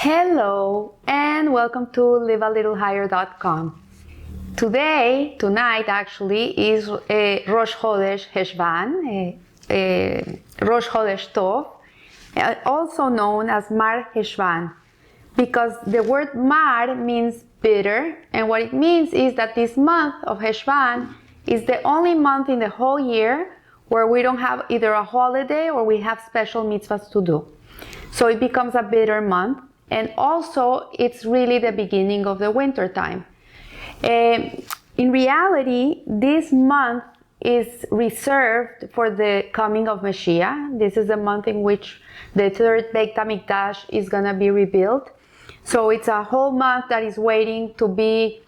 Hello and welcome to livealittlehigher.com. Tonight actually, is Rosh Chodesh Cheshvan, Rosh Chodesh Tov, also known as Mar Cheshvan, because the word Mar means bitter, and what it means is that this month of Cheshvan is the only month in the whole year where we don't have either a holiday or we have special mitzvahs to do. So it becomes a bitter month. And also, it's really the beginning of the winter time. In reality, this month is reserved for the coming of Mashiach. This is the month in which the third Beit HaMikdash is going to be rebuilt. So it's a whole month that is waiting to be.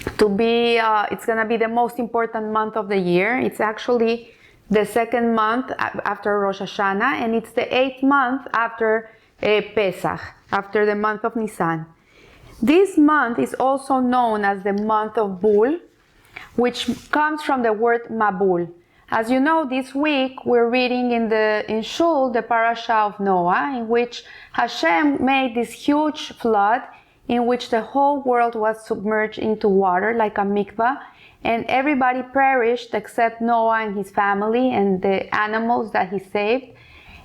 It's going to be the most important month of the year. It's actually the second month after Rosh Hashanah, and it's the 8th month after Pesach, after the month of Nisan. This month is also known as the month of Bul, which comes from the word Mabul. As you know, this week we're reading in Shul the parasha of Noah, in which Hashem made this huge flood in which the whole world was submerged into water like a mikvah, and everybody perished except Noah and his family and the animals that he saved.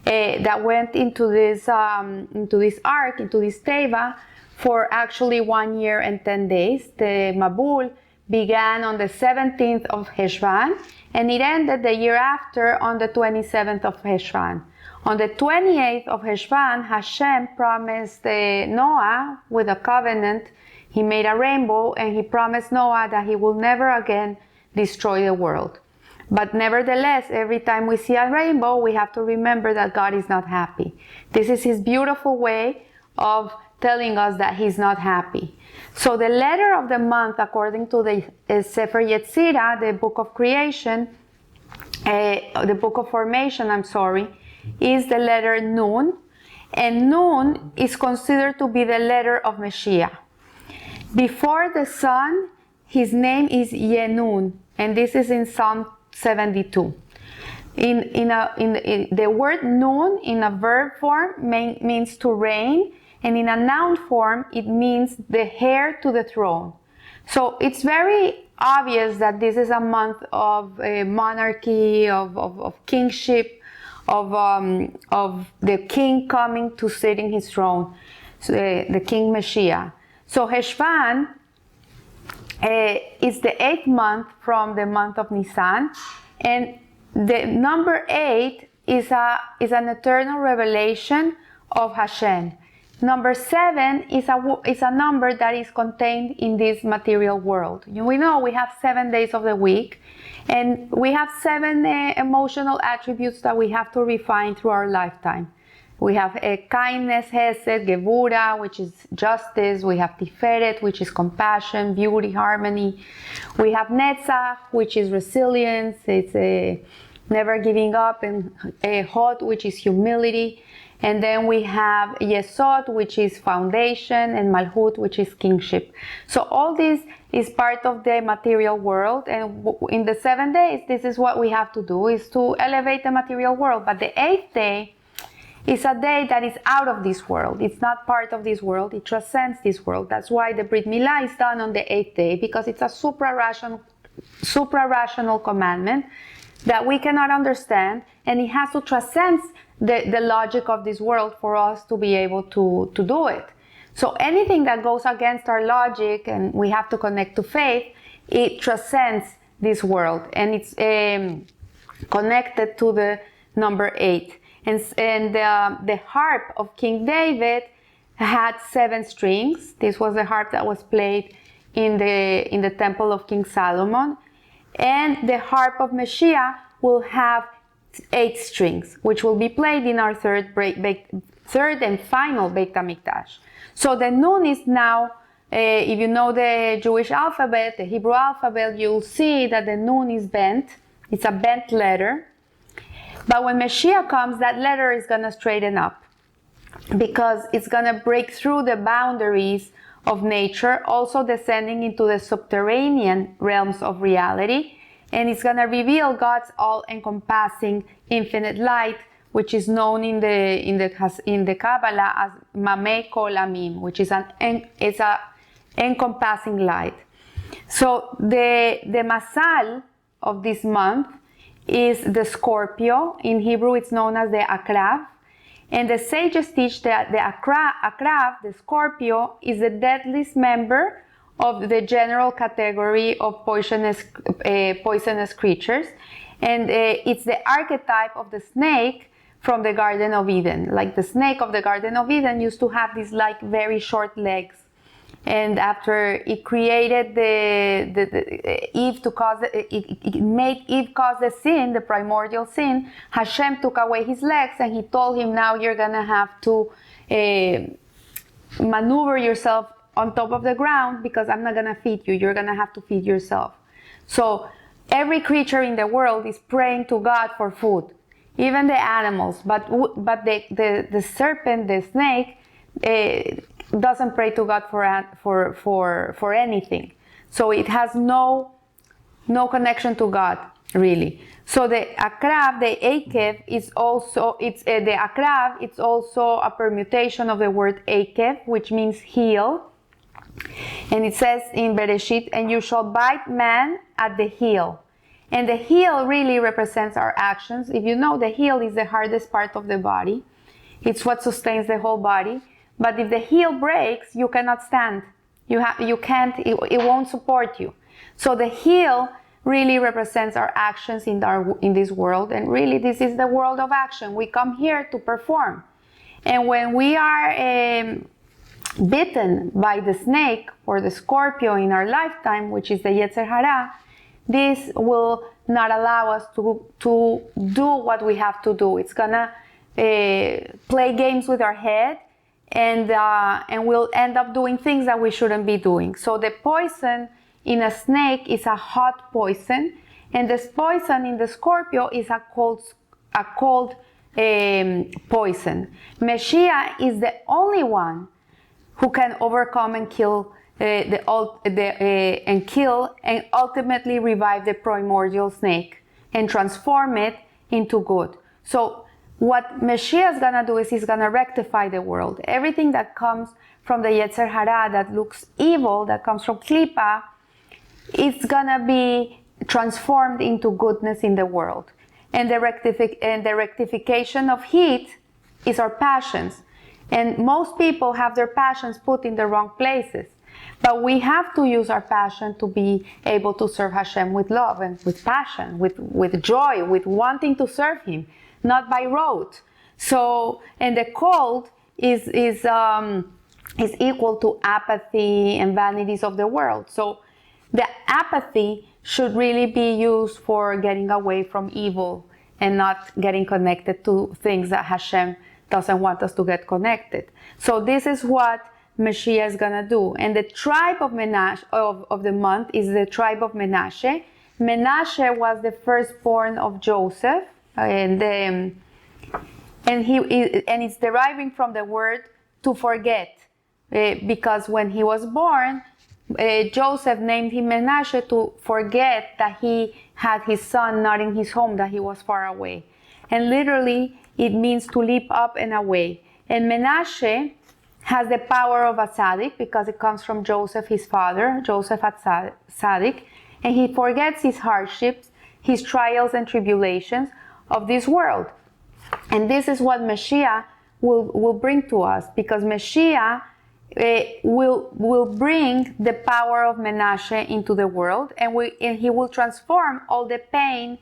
That went into this ark, into this teva, for actually 1 year and 10 days. The Mabul began on the 17th of Cheshvan, and it ended the year after on the 27th of Cheshvan. On the 28th of Cheshvan, Hashem promised Noah with a covenant. He made a rainbow, and he promised Noah that he will never again destroy the world. But nevertheless, every time we see a rainbow, we have to remember that God is not happy. This is his beautiful way of telling us that he's not happy. So the letter of the month, according to the Sefer Yetzirah, the book of creation, the book of formation, is the letter Nun. And Nun is considered to be the letter of Mashiach. Before the sun, his name is Yenun, and this is in Psalm 72. The word Nun in a verb form means to reign, and in a noun form it means the heir to the throne. So it's very obvious that this is a month of monarchy, of kingship, of the king coming to sit in his throne, so the King Mashiach. So Cheshvan is the 8th month from the month of Nisan, and the number 8 is an eternal revelation of Hashem. Number 7 is a number that is contained in this material world. We know we have 7 days of the week, and we have 7 emotional attributes that we have to refine through our lifetime. We have kindness, hesed, gevura, which is justice. We have tiferet, which is compassion, beauty, harmony. We have netzach, which is resilience. It's never giving up, and hod, which is humility. And then we have yesod, which is foundation, and malchut, which is kingship. So all this is part of the material world, and in the 7 days, this is what we have to do, is to elevate the material world. But the 8th day is a day that is out of this world. It's not part of this world. It transcends this world. That's why the Brit Milah is done on the 8th day, because it's a supra-rational commandment that we cannot understand, and it has to transcend the logic of this world for us to be able to do it. So anything that goes against our logic, and we have to connect to faith, it transcends this world, and it's connected to the number 8. And the harp of King David had 7 strings. This was the harp that was played in the temple of King Solomon. And the harp of Mashiach will have 8 strings, which will be played in our third and final Beit HaMikdash. So the Nun is now, if you know the Jewish alphabet, the Hebrew alphabet, you'll see that the Nun is bent. It's a bent letter. But when Mashiach comes, that letter is going to straighten up, because it's going to break through the boundaries of nature, also descending into the subterranean realms of reality, and it's going to reveal God's all-encompassing infinite light which is known in the Kabbalah as Mamei Kol Amim, which is it's a encompassing light. So the Masal of this month is the Scorpio. In Hebrew, it's known as the Akrav. And the sages teach that the Akrav, the Scorpio, is the deadliest member of the general category of poisonous creatures. And it's the archetype of the snake from the Garden of Eden. Like the snake of the Garden of Eden used to have these like very short legs. And after it created Eve to cause it made Eve cause the sin, the primordial sin, Hashem took away his legs and he told him, now you're gonna have to maneuver yourself on top of the ground because I'm not gonna feed you. You're gonna have to feed yourself. So every creature in the world is praying to God for food, even the animals. But the serpent, the snake, doesn't pray to God for anything. So it has no connection to God, really. So the Akrav, the Akev, is also the Akrav. It's also a permutation of the word Akev, which means heel. And it says in Bereshit, and you shall bite man at the heel. And the heel really represents our actions. If you know, the heel is the hardest part of the body. It's what sustains the whole body. But if the heel breaks, you cannot stand. You can't, it won't support you. So the heel really represents our actions in this world. And really, this is the world of action. We come here to perform. And when we are bitten by the snake or the Scorpio in our lifetime, which is the Yetzer Hara, this will not allow us to do what we have to do. It's gonna play games with our head, and we'll end up doing things that we shouldn't be doing. So the poison in a snake is a hot poison, and this poison in the Scorpio is a cold poison. Mashiach is the only one who can overcome and kill and ultimately revive the primordial snake and transform it into good. So what Mashiach is gonna do is he's gonna rectify the world. Everything that comes from the Yetzer Hara that looks evil, that comes from Klippa, it's gonna be transformed into goodness in the world. And the rectification of heat is our passions. And most people have their passions put in the wrong places. But we have to use our passion to be able to serve Hashem with love and with passion, with joy, with wanting to serve Him, not by rote. So, and the cold is equal to apathy and vanities of the world. So the apathy should really be used for getting away from evil and not getting connected to things that Hashem doesn't want us to get connected. So this is what Mashiach is gonna do. And the tribe of Menashe of the month is the tribe of Menashe. Menashe was the firstborn of Joseph, and it's deriving from the word to forget, because when he was born, Joseph named him Menashe to forget that he had his son not in his home, that he was far away. And literally, it means to leap up and away. And Menashe has the power of a tzaddik because it comes from Joseph, his father, Joseph tzaddik, and he forgets his hardships, his trials and tribulations of this world. And this is what Mashiach will bring to us, because Mashiach will bring the power of Menashe into the world, and he will transform all the pain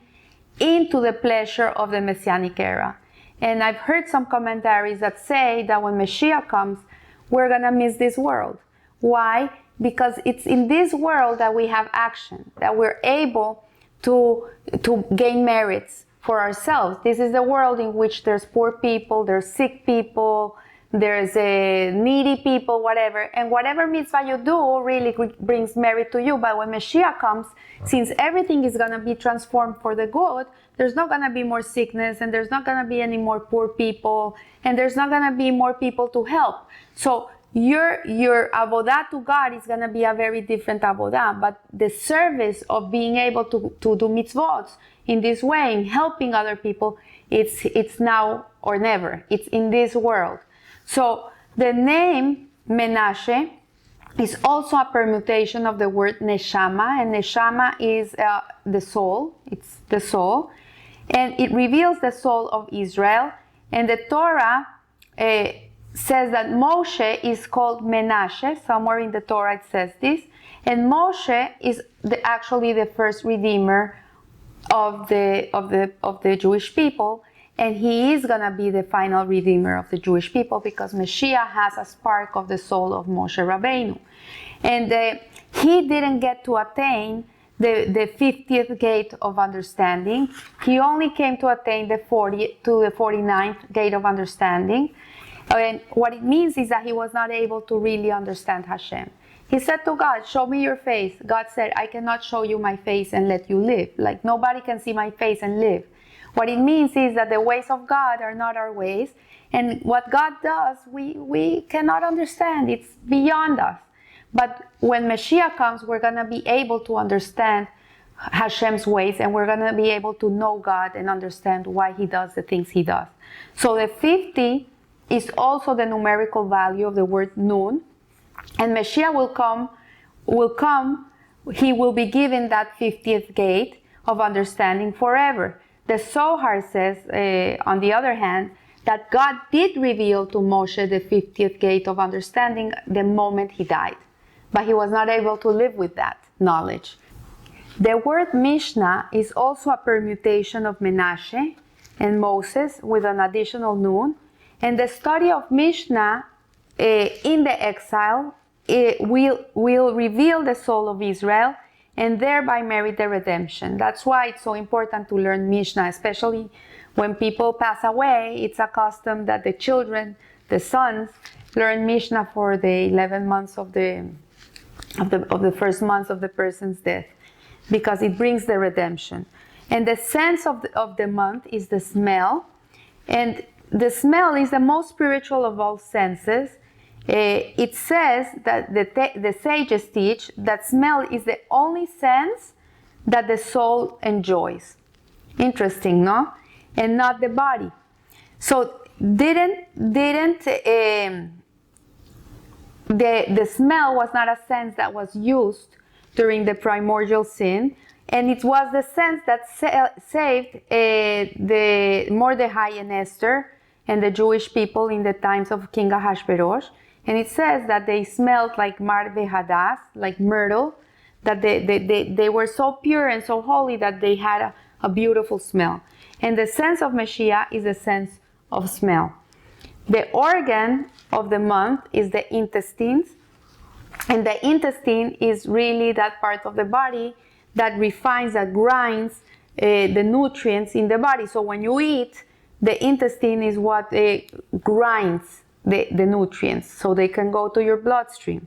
into the pleasure of the Messianic era. And I've heard some commentaries that say that when Mashiach comes, we're gonna miss this world. Why? Because it's in this world that we have action, that we're able to gain merits for ourselves. This is the world in which there's poor people, there's sick people, there's needy people, whatever. And whatever mitzvah you do really brings merit to you. But when Mashiach comes, since everything is going to be transformed for the good, there's not going to be more sickness, and there's not going to be any more poor people, and there's not going to be more people to help. So your avodah to God is going to be a very different avodah. But the service of being able to do mitzvot in this way, in helping other people, it's now or never. It's in this world. So the name Menashe is also a permutation of the word neshama, and neshama is the soul. It's the soul, and it reveals the soul of Israel. And the Torah says that Moshe is called Menashe. Somewhere in the Torah it says this, and Moshe is actually the first redeemer of the Jewish people. And he is going to be the final redeemer of the Jewish people because Mashiach has a spark of the soul of Moshe Rabbeinu. And he didn't get to attain the 50th gate of understanding. He only came to attain the 49th gate of understanding. And what it means is that he was not able to really understand Hashem. He said to God, show me your face. God said, I cannot show you my face and let you live. Like nobody can see my face and live. What it means is that the ways of God are not our ways, and what God does, we cannot understand. It's beyond us. But when Mashiach comes, we're going to be able to understand Hashem's ways, and we're going to be able to know God and understand why He does the things He does. So the 50 is also the numerical value of the word Nun, and Mashiach will come, He will be given that 50th gate of understanding forever. The Zohar says, on the other hand, that God did reveal to Moshe the 50th gate of understanding the moment he died. But he was not able to live with that knowledge. The word Mishnah is also a permutation of Menashe and Moses with an additional Nun. And the study of Mishnah in the exile will reveal the soul of Israel and thereby merit the redemption. That's why it's so important to learn Mishnah, especially when people pass away. It's a custom that the children, the sons, learn Mishnah for the 11 months of the first month of the person's death, because it brings the redemption. And the sense of the month is the smell, and the smell is the most spiritual of all senses. It says that the sages teach that smell is the only sense that the soul enjoys. Interesting, no? And not the body. So the smell was not a sense that was used during the primordial sin, and it was the sense that saved the Mordechai and Esther and the Jewish people in the times of King Ahasuerus. And it says that they smelled like mar vehadas, like myrtle, that they were so pure and so holy that they had a beautiful smell. And the sense of Mashiach is the sense of smell. The organ of the month is the intestines, and the intestine is really that part of the body that refines, that grinds the nutrients in the body. So when you eat, the intestine is what grinds the nutrients, so they can go to your bloodstream,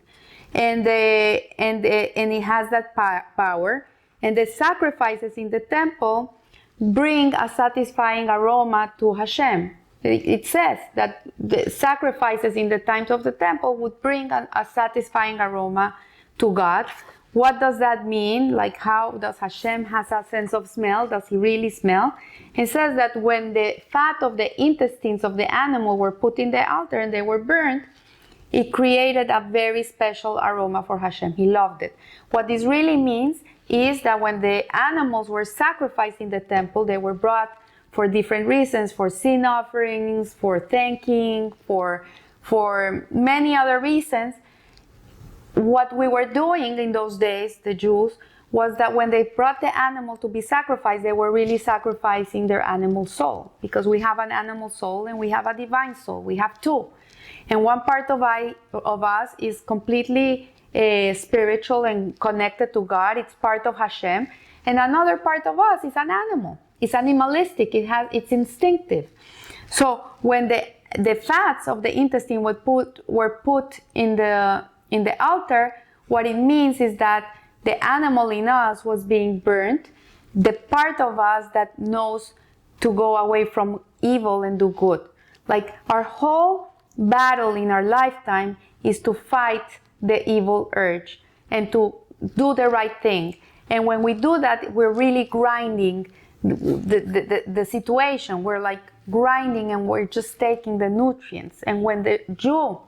and it has that power. And the sacrifices in the temple bring a satisfying aroma to Hashem. It says that the sacrifices in the times of the temple would bring a satisfying aroma to God. What does that mean? Like, how does Hashem has a sense of smell? Does He really smell? It says that when the fat of the intestines of the animal were put in the altar and they were burned, it created a very special aroma for Hashem. He loved it. What this really means is that when the animals were sacrificed in the temple, they were brought for different reasons, for sin offerings, for thanking, for many other reasons. What we were doing in those days, the Jews, was that when they brought the animal to be sacrificed, they were really sacrificing their animal soul, because we have an animal soul and we have a divine soul. We have two. And one part of us is completely spiritual and connected to God. It's part of Hashem. And another part of us is an animal. It's animalistic. It's instinctive. So when the fats of the intestine were put in the altar, what it means is that the animal in us was being burnt, the part of us that knows to go away from evil and do good. Like, our whole battle in our lifetime is to fight the evil urge and to do the right thing. And when we do that, we're really grinding the situation. We're like grinding and we're just taking the nutrients. And when the Jew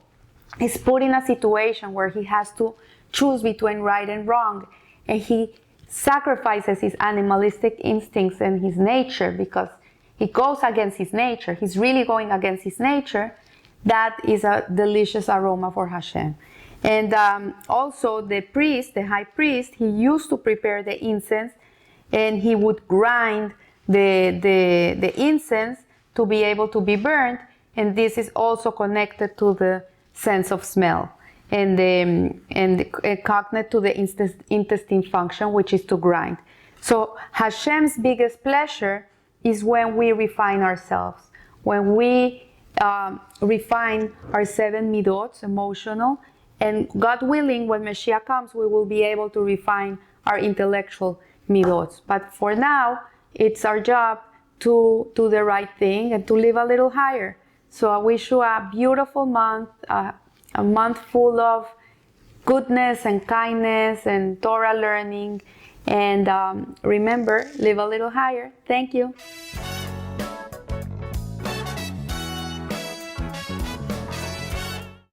is put in a situation where he has to choose between right and wrong, and he sacrifices his animalistic instincts and his nature because he goes against his nature, he's really going against his nature, that is a delicious aroma for Hashem. And also the priest, the high priest, he used to prepare the incense, and he would grind the incense to be able to be burned, and this is also connected to the sense of smell and cognate to the intestine function, which is to grind. So Hashem's biggest pleasure is when we refine ourselves, when we refine our 7 midot, emotional, and God willing, when Mashiach comes, we will be able to refine our intellectual midot. But for now, it's our job to do the right thing and to live a little higher. So I wish you a beautiful month, a month full of goodness and kindness and Torah learning. And remember, live a little higher. Thank you.